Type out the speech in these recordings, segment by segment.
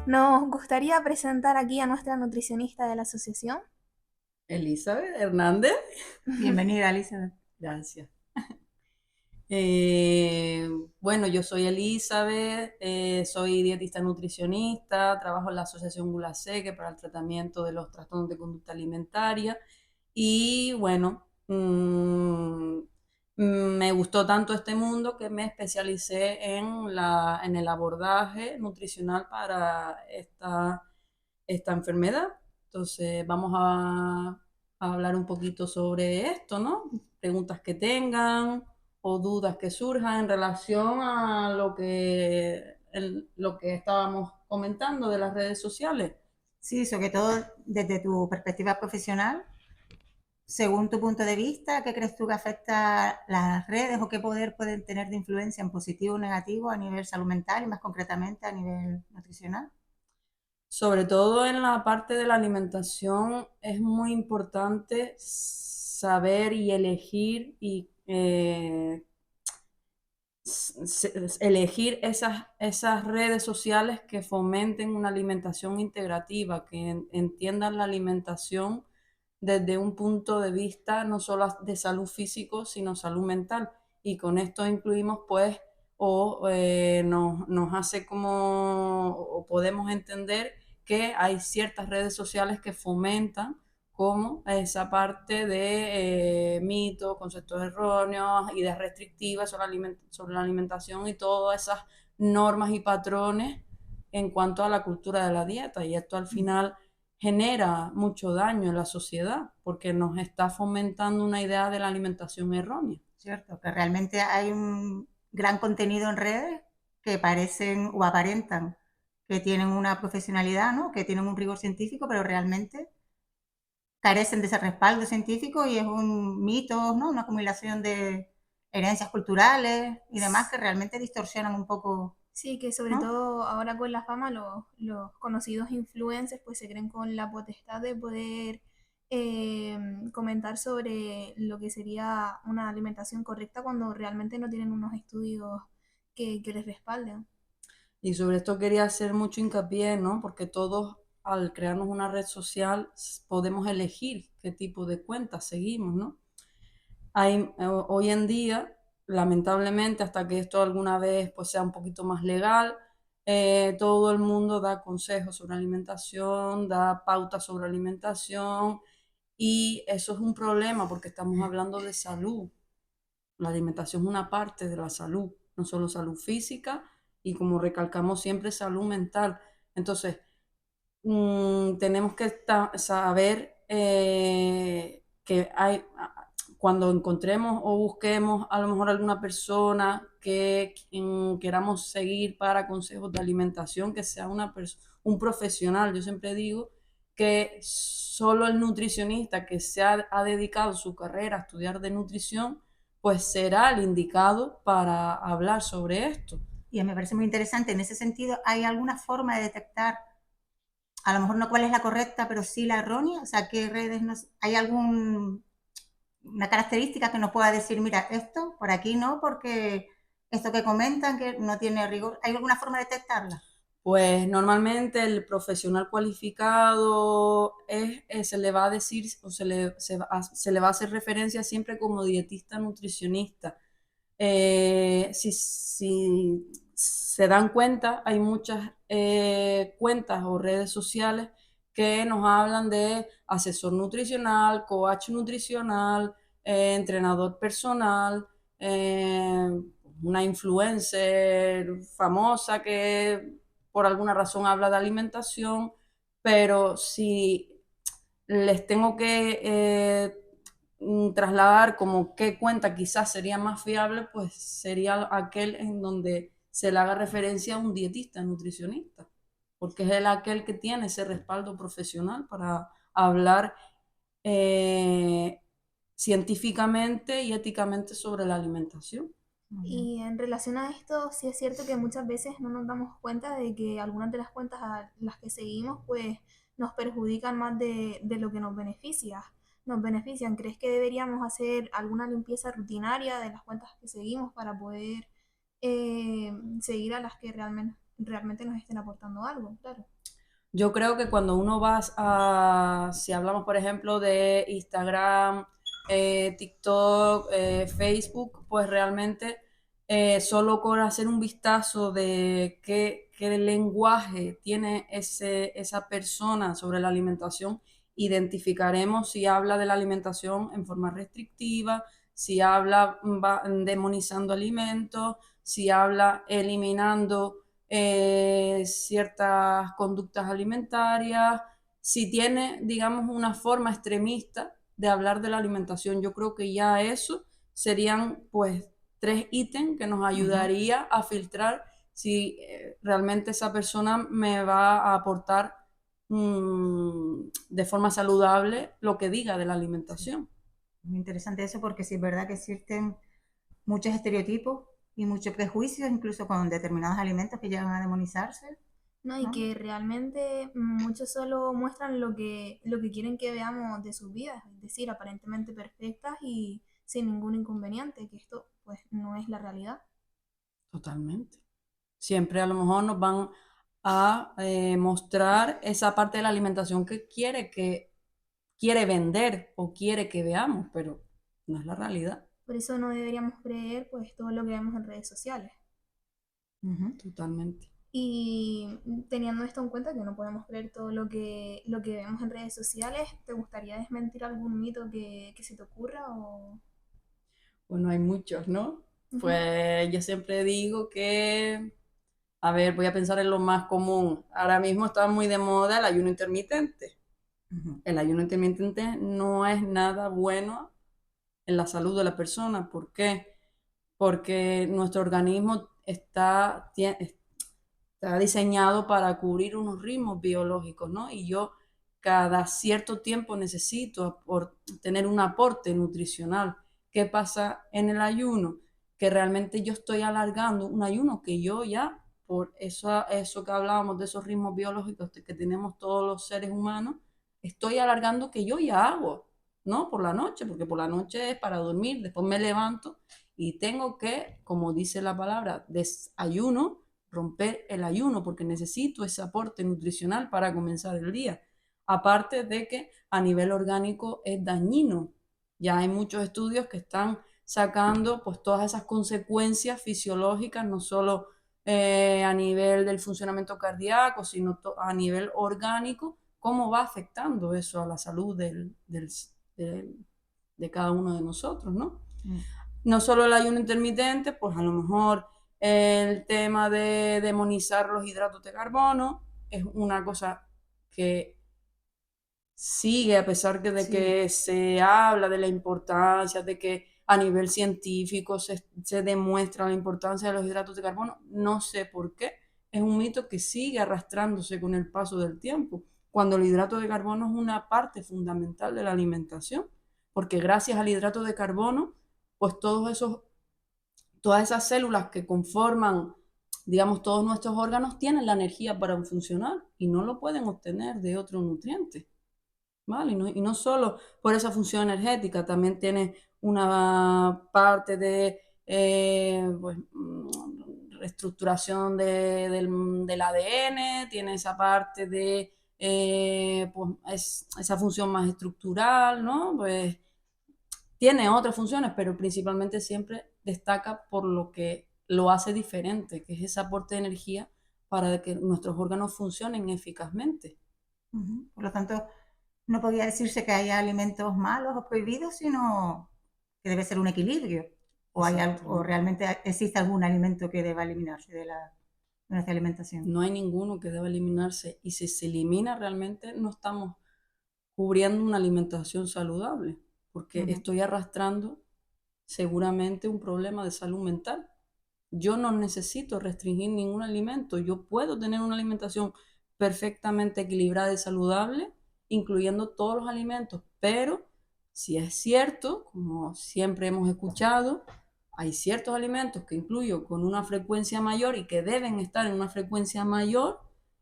Nos gustaría presentar aquí a nuestra nutricionista de la asociación. Elizabeth Hernández. Bienvenida, Elizabeth. Gracias. Eh, bueno, yo soy Elizabeth, soy dietista nutricionista, trabajo en la Asociación Gulaseque para el tratamiento de los trastornos de conducta alimentaria y bueno, me gustó tanto este mundo que me especialicé en el abordaje nutricional para esta enfermedad. Entonces, vamos a hablar un poquito sobre esto, ¿no? Preguntas que tengan o dudas que surjan en relación a lo que estábamos comentando de las redes sociales. Sí, sobre todo desde tu perspectiva profesional, según tu punto de vista, ¿qué crees tú que afecta las redes o qué poder pueden tener de influencia en positivo o negativo a nivel salud mental y más concretamente a nivel nutricional? Sobre todo en la parte de la alimentación es muy importante saber y elegir elegir esas redes sociales que fomenten una alimentación integrativa, que entiendan la alimentación desde un punto de vista no solo de salud físico, sino salud mental. Y con esto incluimos, pues, nos hace como, o podemos entender que hay ciertas redes sociales que fomentan como esa parte de mitos, conceptos erróneos, ideas restrictivas sobre la alimentación y todas esas normas y patrones en cuanto a la cultura de la dieta. Y esto al final genera mucho daño en la sociedad porque nos está fomentando una idea de la alimentación errónea. Cierto, que realmente hay un gran contenido en redes que parecen o aparentan que tienen una profesionalidad, ¿no? Que tienen un rigor científico, pero realmente carecen de ese respaldo científico y es un mito, ¿no? Una acumulación de herencias culturales y demás que realmente distorsionan un poco, Sí, que sobre ¿no? todo ahora con la fama los conocidos influencers pues se creen con la potestad de poder comentar sobre lo que sería una alimentación correcta cuando realmente no tienen unos estudios que les respalden. Y sobre esto quería hacer mucho hincapié, ¿no? Porque todos al crearnos una red social podemos elegir qué tipo de cuentas seguimos, ¿no? Hoy en día, lamentablemente, hasta que esto alguna vez pues, sea un poquito más legal, todo el mundo da consejos sobre alimentación, da pautas sobre alimentación y eso es un problema porque estamos hablando de salud. La alimentación es una parte de la salud, no solo salud física y como recalcamos siempre, salud mental. Entonces, tenemos que saber que cuando encontremos o busquemos a lo mejor alguna persona que queramos seguir para consejos de alimentación, que sea un profesional. Yo siempre digo que solo el nutricionista que ha dedicado su carrera a estudiar de nutrición, pues será el indicado para hablar sobre esto. Y me parece muy interesante. En ese sentido, ¿hay alguna forma de detectar, a lo mejor no cuál es la correcta, pero sí la errónea? O sea, ¿qué redes nos, hay alguna característica que nos pueda decir, mira, esto por aquí no, porque esto que comentan que no tiene rigor? ¿Hay alguna forma de detectarla? Pues normalmente el profesional cualificado se le va a decir o se le va a hacer referencia siempre como dietista nutricionista. Si se dan cuenta, hay muchas cuentas o redes sociales que nos hablan de asesor nutricional, coach nutricional, entrenador personal, una influencer famosa que por alguna razón habla de alimentación, pero si les tengo que trasladar como qué cuenta quizás sería más fiable, pues sería aquel en donde se le haga referencia a un dietista, nutricionista, porque es aquel que tiene ese respaldo profesional para hablar eh, científicamente y éticamente sobre la alimentación. Y en relación a esto, sí es cierto que muchas veces no nos damos cuenta de que algunas de las cuentas a las que seguimos pues nos perjudican más de lo que nos beneficia. Nos benefician. ¿Crees que deberíamos hacer alguna limpieza rutinaria de las cuentas que seguimos para poder seguir a las que realmente nos estén aportando algo? Claro. Yo creo que cuando uno va si hablamos por ejemplo de Instagram, TikTok, Facebook, pues realmente solo con hacer un vistazo de qué lenguaje tiene esa persona sobre la alimentación, identificaremos si habla de la alimentación en forma restrictiva, si habla demonizando alimentos, si habla eliminando ciertas conductas alimentarias, si tiene, digamos, una forma extremista de hablar de la alimentación. Yo creo que ya eso serían pues 3 ítems que nos ayudaría a filtrar si realmente esa persona me va a aportar de forma saludable lo que diga de la alimentación. Muy interesante eso porque sí es verdad que existen muchos estereotipos y muchos prejuicios, incluso con determinados alimentos que llegan a demonizarse, ¿No? Y ¿no? que realmente muchos solo muestran lo que quieren que veamos de sus vidas, es decir, aparentemente perfectas y sin ningún inconveniente, que esto pues no es la realidad. Totalmente. Siempre a lo mejor nos van a mostrar esa parte de la alimentación que quiere vender o quiere que veamos, pero no es la realidad. Por eso no deberíamos creer pues todo lo que vemos en redes sociales. Totalmente. Y teniendo esto en cuenta que no podemos creer todo lo que vemos en redes sociales, ¿te gustaría desmentir algún mito que se te ocurra? O... Bueno, hay muchos, ¿no? Ujú. Pues yo siempre digo que, a ver, voy a pensar en lo más común. Ahora mismo está muy de moda el ayuno intermitente. El ayuno intermitente no es nada bueno en la salud de la persona. ¿Por qué? Porque nuestro organismo está diseñado para cubrir unos ritmos biológicos, ¿no? Y yo cada cierto tiempo necesito tener un aporte nutricional. ¿Qué pasa en el ayuno? Que realmente yo estoy alargando un ayuno que yo ya, por eso que hablábamos de esos ritmos biológicos que tenemos todos los seres humanos, estoy alargando que yo ya hago, ¿no? Por la noche, porque por la noche es para dormir, después me levanto y tengo que, como dice la palabra, desayuno, romper el ayuno porque necesito ese aporte nutricional para comenzar el día. Aparte de que a nivel orgánico es dañino. Ya hay muchos estudios que están sacando pues todas esas consecuencias fisiológicas, no solo a nivel del funcionamiento cardíaco, sino a nivel orgánico, cómo va afectando eso a la salud de cada uno de nosotros, ¿no? Mm. No solo el ayuno intermitente, pues a lo mejor el tema de demonizar los hidratos de carbono es una cosa que sigue, a pesar de Sí. que se habla de la importancia, de que a nivel científico se demuestra la importancia de los hidratos de carbono, no sé por qué. Es un mito que sigue arrastrándose con el paso del tiempo, cuando el hidrato de carbono es una parte fundamental de la alimentación, porque gracias al hidrato de carbono, pues todas esas células que conforman, digamos, todos nuestros órganos tienen la energía para funcionar y no lo pueden obtener de otro nutriente, ¿vale? Y no solo por esa función energética, también tiene una parte de pues, reestructuración del ADN, tiene esa parte de pues, esa función más estructural, ¿no? Pues tiene otras funciones, pero principalmente siempre destaca por lo que lo hace diferente, que es ese aporte de energía para que nuestros órganos funcionen eficazmente. Por lo tanto, no podría decirse que haya alimentos malos o prohibidos, sino que debe ser un equilibrio. O Exactamente. realmente existe algún alimento que deba eliminarse de nuestra alimentación. No hay ninguno que deba eliminarse y si se elimina realmente no estamos cubriendo una alimentación saludable, porque Ujú. estoy arrastrando seguramente un problema de salud mental. Yo no necesito restringir ningún alimento, yo puedo tener una alimentación perfectamente equilibrada y saludable, incluyendo todos los alimentos, pero si es cierto, como siempre hemos escuchado, hay ciertos alimentos que incluyo con una frecuencia mayor y que deben estar en una frecuencia mayor,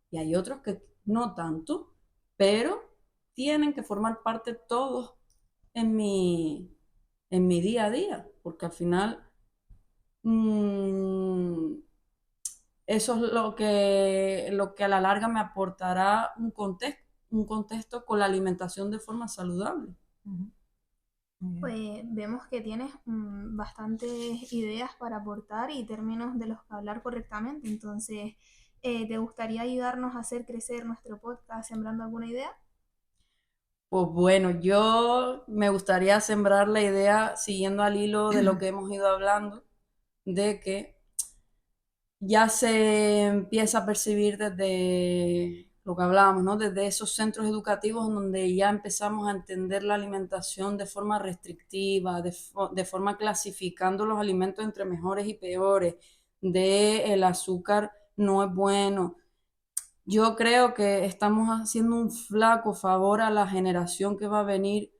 y hay otros que no tanto, pero tienen que formar parte todos en mi día a día, porque al final mmm, eso es lo que a la larga me aportará un contexto con la alimentación de forma saludable. Ujú. Muy bien. Pues vemos que tienes bastantes ideas para aportar y términos de los que hablar correctamente. Entonces, ¿te gustaría ayudarnos a hacer crecer nuestro podcast sembrando alguna idea? Pues bueno, yo me gustaría sembrar la idea, siguiendo al hilo de lo que hemos ido hablando, de que ya se empieza a percibir desde lo que hablábamos, ¿no? Desde esos centros educativos en donde ya empezamos a entender la alimentación de forma restrictiva, de forma clasificando los alimentos entre mejores y peores, de el azúcar no es bueno. Yo creo que estamos haciendo un flaco favor a la generación que va a venir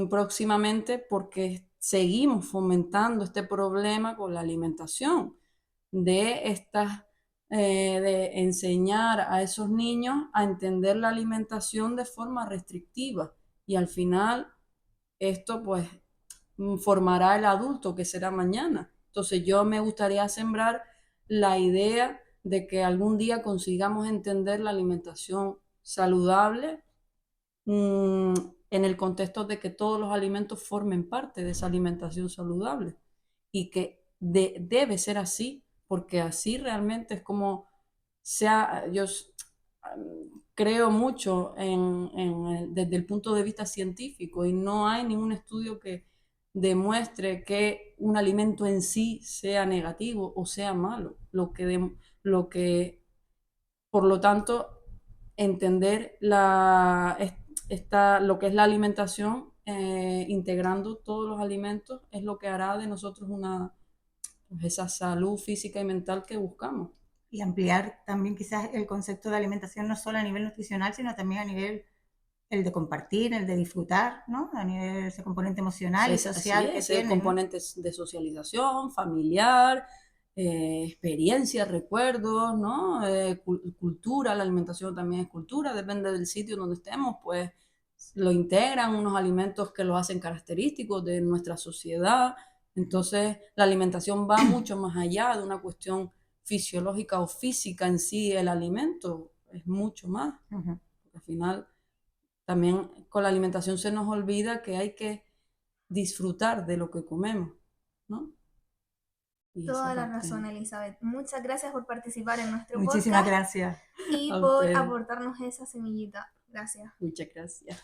próximamente, porque seguimos fomentando este problema con la alimentación, de de enseñar a esos niños a entender la alimentación de forma restrictiva, y al final esto pues formará el adulto que será mañana. Entonces yo me gustaría sembrar la idea de que algún día consigamos entender la alimentación saludable, mm, en el contexto de que todos los alimentos formen parte de esa alimentación saludable, y que debe ser así, porque así realmente es como creo mucho desde el punto de vista científico, y no hay ningún estudio que demuestre que un alimento en sí sea negativo o sea malo. Por lo tanto, entender lo que es la alimentación, integrando todos los alimentos, es lo que hará de nosotros pues esa salud física y mental que buscamos. Y ampliar también quizás el concepto de alimentación no solo a nivel nutricional, sino también a nivel el de compartir, el de disfrutar, ¿no? A nivel ese componente emocional y social que Así es, tiene, ¿no? componentes de socialización, familiar, experiencias, recuerdos, ¿no? Cultura, la alimentación también es cultura, depende del sitio donde estemos, pues lo integran unos alimentos que lo hacen característicos de nuestra sociedad. Entonces, la alimentación va mucho más allá de una cuestión fisiológica o física en sí. El alimento es mucho más. Ujú. Porque al final, también con la alimentación se nos olvida que hay que disfrutar de lo que comemos, ¿no? Y esa Toda la parte, razón, Elizabeth. Muchas gracias por participar en nuestro Muchísimas podcast gracias. y a por ustedes. aportarnos esa semillita. Gracias. Muchas gracias.